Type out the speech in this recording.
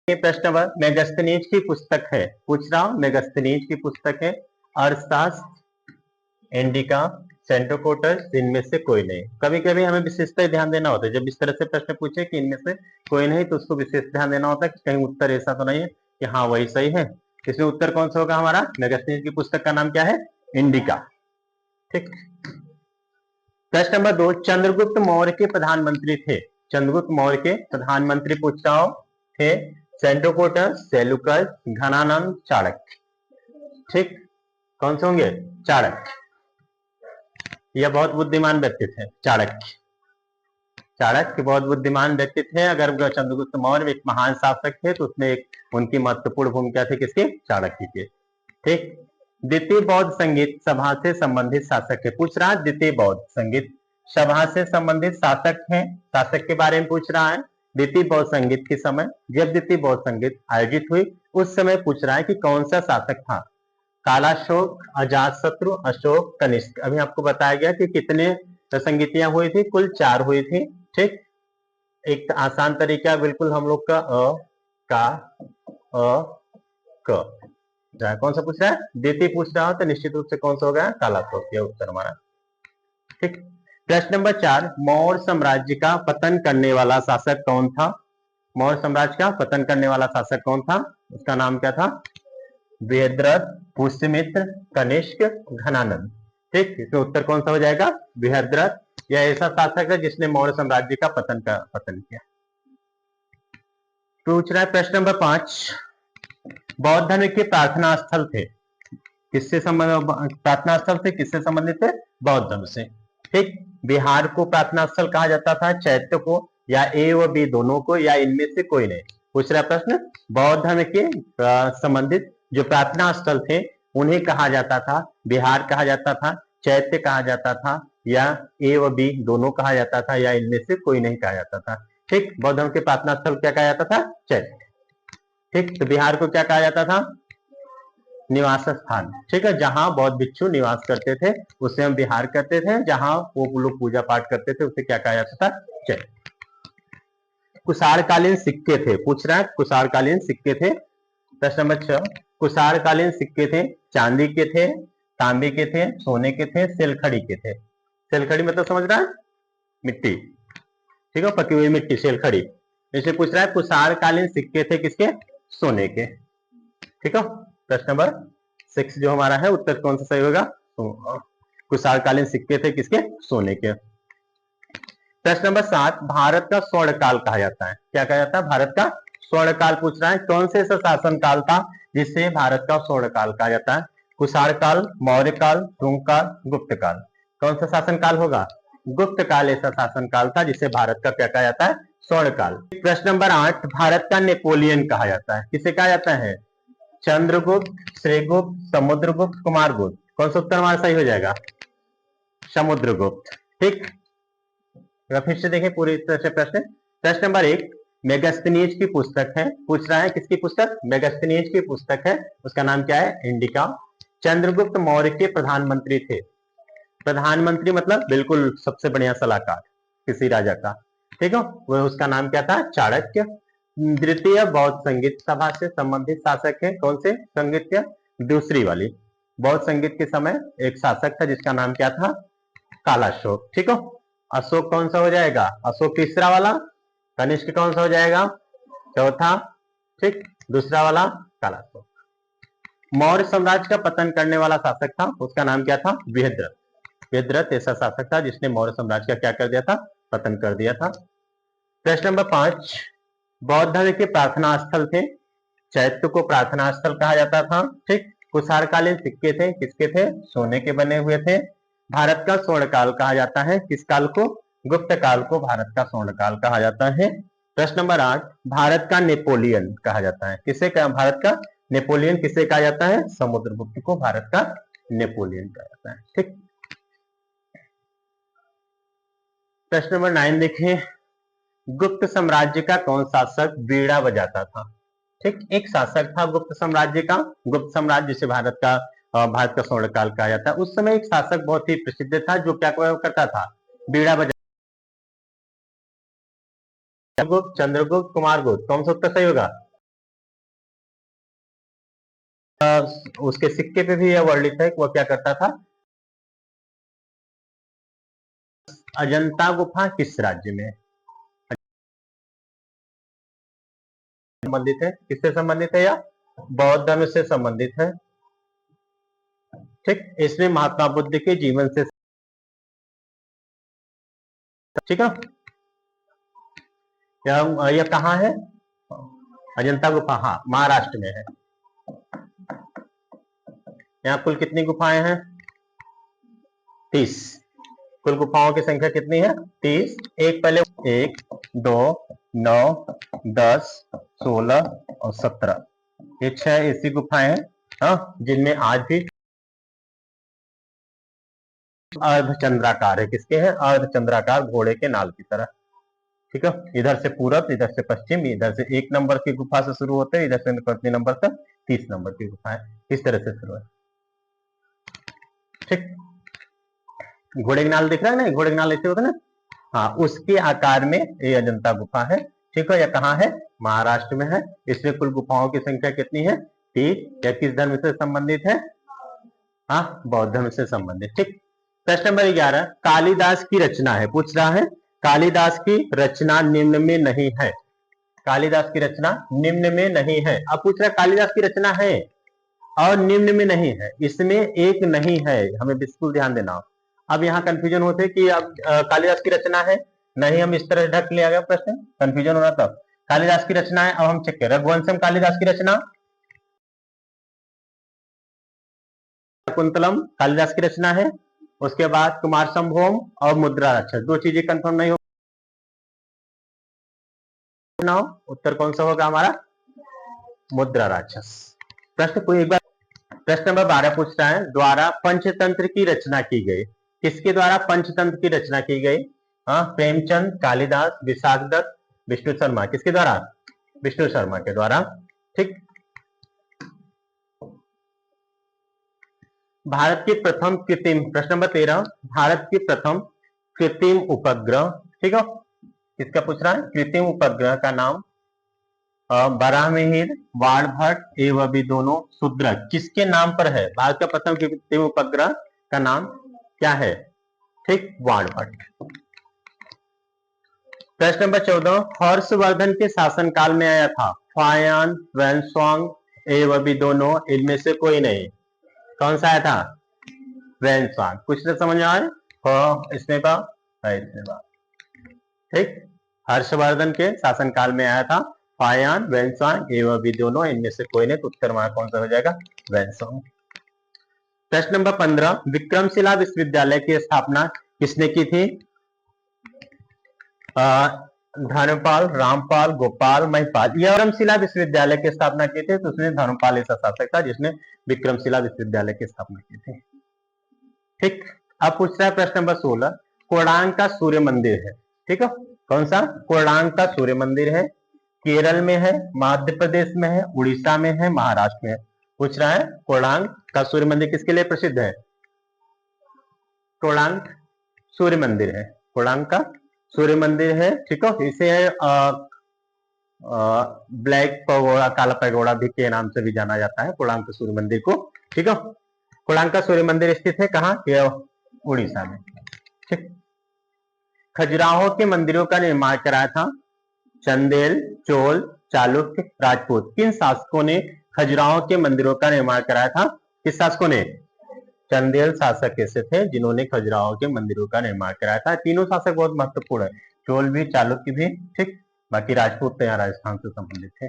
ये प्रश्न नंबर मेगास्थनीज की पुस्तक है, पूछ रहा हूं मेगास्थनीज की पुस्तक है अर्थशास्त्र, इंडिका, सेंट्रोकोटस, इनमें से कोई नहीं। कभी कभी हमें विशेषता ध्यान देना होता है, जब इस तरह से प्रश्न पूछे कि इनमें से कोई नहीं तो उसको विशेष ध्यान देना होता है कि कहीं उत्तर ऐसा तो नहीं है कि हाँ वही सही है। इसमें उत्तर कौन सा होगा हमारा? मेगास्थनीज की पुस्तक का नाम क्या है? इंडिका। ठीक। प्रश्न नंबर 2, चंद्रगुप्त मौर्य के प्रधानमंत्री थे। चंद्रगुप्त मौर्य के प्रधानमंत्री पूछ रहा हूं थे सेंट्रोकोटस, सेलुकस, घनानंद, चाणक्य। ठीक, कौन से होंगे? चाणक्य। यह बहुत बुद्धिमान व्यक्ति थे चाणक्य। चाणक्य बहुत बुद्धिमान व्यक्ति थे। अगर चंद्रगुप्त मौर्य एक महान शासक थे तो उसमें एक उनकी महत्वपूर्ण भूमिका थी किसकी? चाणक्य की। ठीक। द्वितीय बौद्ध संगीत सभा से संबंधित शासक है, पूछ रहा है द्वितीय बौद्ध संगीत सभा से संबंधित शासक है, शासक के बारे में पूछ रहा है। द्वितीय बौद्ध संगीत के समय, जब द्वितीय बौद्ध संगीत आयोजित हुई उस समय पूछ रहा है कि कौन सा शासक था? कालाशोक, अजातशत्रु, अशोक, कनिष्क। अभी आपको बताया गया कि कितने संगीतियां हुई थी, कुल 4 हुई थी। ठीक। एक आसान तरीका बिल्कुल हम लोग का अ का अ क, कौन सा पूछ रहा है? द्वितीय पूछ रहा हो तो निश्चित रूप से कौन सा होगा? कालाशोक। यह उत्तर हमारा। ठीक। प्रश्न नंबर 4, मौर्य साम्राज्य का पतन करने वाला शासक कौन था? मौर्य साम्राज्य का पतन करने वाला शासक कौन था? उसका नाम क्या था? बृहद्रथ, पुष्यमित्र, कनिष्क, घनानंद। ठीक, इसमें उत्तर कौन सा हो जाएगा? बृहद्रथ। यह ऐसा शासक है जिसने मौर्य साम्राज्य का पतन किया। पूछ रहा है प्रश्न नंबर 5, बौद्ध धर्म के प्रार्थना स्थल थे, किससे संबंधित? प्रार्थना स्थल थे किससे संबंधित थे? बौद्ध धर्म से। ठीक। बिहार को प्रार्थना स्थल कहा जाता था, चैत्य को, या ए व बी दोनों को, या इनमें से कोई नहीं। पूछ रहा प्रश्न, बौद्ध धर्म के संबंधित जो प्रार्थना स्थल थे उन्हें कहा जाता था, बिहार कहा जाता था, चैत्य कहा जाता था, या ए व बी दोनों कहा जाता था, या इनमें से कोई नहीं कहा जाता था। ठीक। बौद्ध धर्म के प्रार्थना स्थल क्या कहा जाता था? चैत्य। ठीक। तो बिहार को क्या कहा जाता था? निवास स्थान। ठीक है, जहां बौद्ध भिक्षु निवास करते थे उसे हम विहार करते थे, जहां वो लोग पूजा पाठ करते थे उसे क्या कहा जाता था? चैत्य। कुषाणकालीन सिक्के थे, पूछ रहा है कुषाणकालीन सिक्के थे। प्रश्न नंबर 6, कुषाणकालीन सिक्के थे, चांदी के थे, तांबे के थे, सोने के थे, सेलखड़ी के थे। सेलखड़ी मतलब समझ रहा है? मिट्टी। ठीक है, पकी हुई मिट्टी, सेलखड़ी। इसे पूछ रहा है कुषाणकालीन सिक्के थे किसके? सोने के। ठीक है। प्रश्न नंबर 6 जो हमारा है उत्तर कौन सा सही होगा? कुषाणकालीन सिक्के थे किसके? सोने के। प्रश्न नंबर 7, भारत का स्वर्ण काल कहा जाता है, क्या कहा जाता है? भारत का स्वर्ण काल। पूछ रहा है कौन से ऐसा शासन काल था जिसे भारत का स्वर्ण काल कहा जाता है? कुषाण काल, मौर्य काल, शुंग काल, गुप्त काल। कौन सा शासन काल होगा? गुप्त काल ऐसा शासन काल था जिसे भारत का क्या कहा जाता है? स्वर्ण काल। प्रश्न नंबर 8, भारत का नेपोलियन कहा जाता है, किसे कहा जाता है? चंद्रगुप्त, श्रीगुप्त, समुद्रगुप्त, कुमारगुप्त। कौन सा उत्तर हमारा सही हो जाएगा? समुद्रगुप्त। ठीक। फिर से देखें पूरी तरह से प्रश्न। प्रश्न नंबर 1, मेगास्थनीज की पुस्तक है, पूछ रहा है किसकी पुस्तक? मेगास्थनीज की पुस्तक है, उसका नाम क्या है? इंडिका। चंद्रगुप्त मौर्य के प्रधानमंत्री थे। प्रधानमंत्री मतलब बिल्कुल सबसे बढ़िया सलाहकार किसी राजा का। ठीक है, वो उसका नाम क्या था? चाणक्य। द्वितीय बौद्ध संगीत सभा से संबंधित शासक है, कौन से संगीत के? दूसरी वाली। बौद्ध संगीत के समय एक शासक था जिसका नाम क्या था? कालाशोक। ठीक है। अशोक कौन सा हो जाएगा? अशोक तीसरा वाला। कनिष्क कौन सा हो जाएगा? चौथा। ठीक, दूसरा वाला कालाशोक। मौर्य साम्राज्य का पतन करने वाला शासक था, उसका नाम क्या था? बृहद्रथ। बृहद्रथ ऐसा शासक था जिसने मौर्य साम्राज्य का क्या कर दिया था? पतन कर दिया था। प्रश्न नंबर 5, बौद्ध धर्म के प्रार्थना स्थल थे, चैत्य को प्रार्थना स्थल कहा जाता था। ठीक। कुषाणकालीन सिक्के थे, किसके थे? सोने के बने हुए थे। भारत का स्वर्ण काल कहा जाता है, किस काल को? गुप्त काल को भारत का स्वर्ण काल कहा जाता है। प्रश्न नंबर 8, भारत का नेपोलियन कहा जाता है, किसे कहा? भारत का नेपोलियन किसे कहा जाता है? समुद्रगुप्त को भारत का नेपोलियन कहा जाता है। ठीक। प्रश्न नंबर 9 देखें, गुप्त साम्राज्य का कौन शासक बीड़ा बजाता था? ठीक, एक शासक था गुप्त साम्राज्य का, गुप्त साम्राज्य जिसे भारत का स्वर्ण काल कहा जाता है। उस समय एक शासक बहुत ही प्रसिद्ध था जो क्या करता था? बीड़ा बजा। गुप्त, चंद्रगुप्त, कुमारगुप्त। कौन सा उत्तर सही होगा? उसके सिक्के पे भी यह वर्णित है कि वह क्या करता था। अजंता गुफा किस राज्य में संबंधित है, किससे संबंधित है, या बौद्ध धर्म से संबंधित है। ठीक, इसमें महात्मा बुद्ध के जीवन से, ठीक है। यह कहाँ है, अजंता गुफा, हाँ महाराष्ट्र में है। यहाँ कुल कितनी गुफाएं हैं, 30। कुल गुफाओं की संख्या कितनी है, 30। एक पहले 1 2 9 10 16 और 17, ये 6 ऐसी गुफाएं हैं, हाँ, जिनमें आज भी अर्धचंद्राकार है। किसके हैं, अर्धचंद्राकार, घोड़े के नाल की तरह। ठीक है, इधर से पूरब, इधर से पश्चिम, इधर से 1 नंबर की गुफा से शुरू होते हैं, इधर से कितने नंबर तक, 30 नंबर की गुफा है, इस तरह से शुरू है। ठीक, घोड़े के नाल दिख रहा है ना, घोड़े के नाल ऐसे होता है ना, हाँ, उसके आकार में ये अजंता गुफा है। ठीक है, यह कहाँ है, महाराष्ट्र में है। इसमें कुल गुफाओं की संख्या कितनी है, 30। यह किस धर्म से संबंधित है, हाँ, बौद्ध धर्म से संबंधित। ठीक, प्रश्न नंबर 11, कालिदास की रचना है, पूछ रहा है कालिदास की रचना निम्न में नहीं है। कालिदास की रचना निम्न में नहीं है। अब पूछ रहा है कालिदास की रचना है और निम्न में नहीं है, इसमें एक नहीं है, हमें बिल्कुल ध्यान देना। अब यहाँ कंफ्यूजन होते कि अब कालिदास की रचना है, नहीं, हम इस तरह ढक लिया गया प्रश्न, कंफ्यूजन हो रहा था। कालिदास की रचना है, अब हम चेक करें, रघुवंशम कालिदास की रचना, कुंतलम कालिदास की रचना है, उसके बाद कुमार संभोम और मुद्रा राक्षस, 2 चीजें कंफर्म नहीं हो। उत्तर कौन सा होगा हमारा, मुद्रा राक्षस। प्रश्न कोई एक बार, प्रश्न नंबर 12 पूछता है, द्वारा पंचतंत्र की रचना की गई, किसके द्वारा पंचतंत्र की रचना की गई, हाँ, प्रेमचंद, कालिदास, विशाखदत्त, विष्णु शर्मा, किसके द्वारा, विष्णु शर्मा के द्वारा। ठीक, भारत की प्रथम कृत्रिम, प्रश्न नंबर 13, भारत की प्रथम कृत्रिम उपग्रह, ठीक है, किसका पूछ रहा है, कृत्रिम उपग्रह का नाम बराहमिहिर, बाणभट्ट एवं भी दोनों शूद्रक, किसके नाम पर है, भारत का प्रथम कृत्रिम उपग्रह का नाम क्या है, ठीक, बाणभट्ट। प्रश्न नंबर 14, हर्षवर्धन के शासनकाल में आया था, फायान, वेन्सवांग एवं भी दोनों, इनमें से कोई नहीं, कौन सा आया था, वेन्सवांग। कुछ तो समझ में आ रहा, इसमें का इसमें का, ठीक, हर्षवर्धन के शासनकाल में आया था, फायान, वेन्सवांग एवं भी दोनों, इनमें से कोई नहीं, तो उत्तर हमारा कौन सा हो जाएगा, वेन्सवांग। प्रश्न नंबर 15, विक्रमशिला विश्वविद्यालय की स्थापना किसने की थी, धर्मपाल, रामपाल, गोपाल, महिपाल। यह विक्रमशिला विश्वविद्यालय की स्थापना की थी, तो उसने धर्मपाल ऐसा शासक था जिसने विक्रमशिला विश्वविद्यालय की स्थापना की थी। ठीक, अब पूछ रहा है प्रश्न नंबर 16, कोणार्क का सूर्य मंदिर है, ठीक है, कौन सा, कोणार्क का सूर्य मंदिर है, केरल में है, मध्य प्रदेश में है, उड़ीसा में है, महाराष्ट्र में है। पूछ रहा है कोणार्क का सूर्य मंदिर किसके लिए प्रसिद्ध है, कोणार्क सूर्य मंदिर है, कोणार्क का सूर्य मंदिर है, ठीक है, इसे ब्लैक पैगोडा, काला पैगोडा भी के नाम से भी जाना जाता है कोणार्क सूर्य मंदिर को। ठीक है, कोणार्क का सूर्य मंदिर स्थित है कहाँ, उड़ीसा में। ठीक, खजुराहो के मंदिरों का निर्माण कराया था, चंदेल, चोल, चालुक्य, राजपूत। किन शासकों ने खजुराहो के मंदिरों का निर्माण कराया था, किस शासकों ने, चंदेल शासक ऐसे थे जिन्होंने खजुराहो के मंदिरों का निर्माण कराया था। तीनों शासक बहुत महत्वपूर्ण है, चोल भी, चालुक्य भी, ठीक, बाकी राजपूत तो यहाँ राजस्थान से संबंधित थे।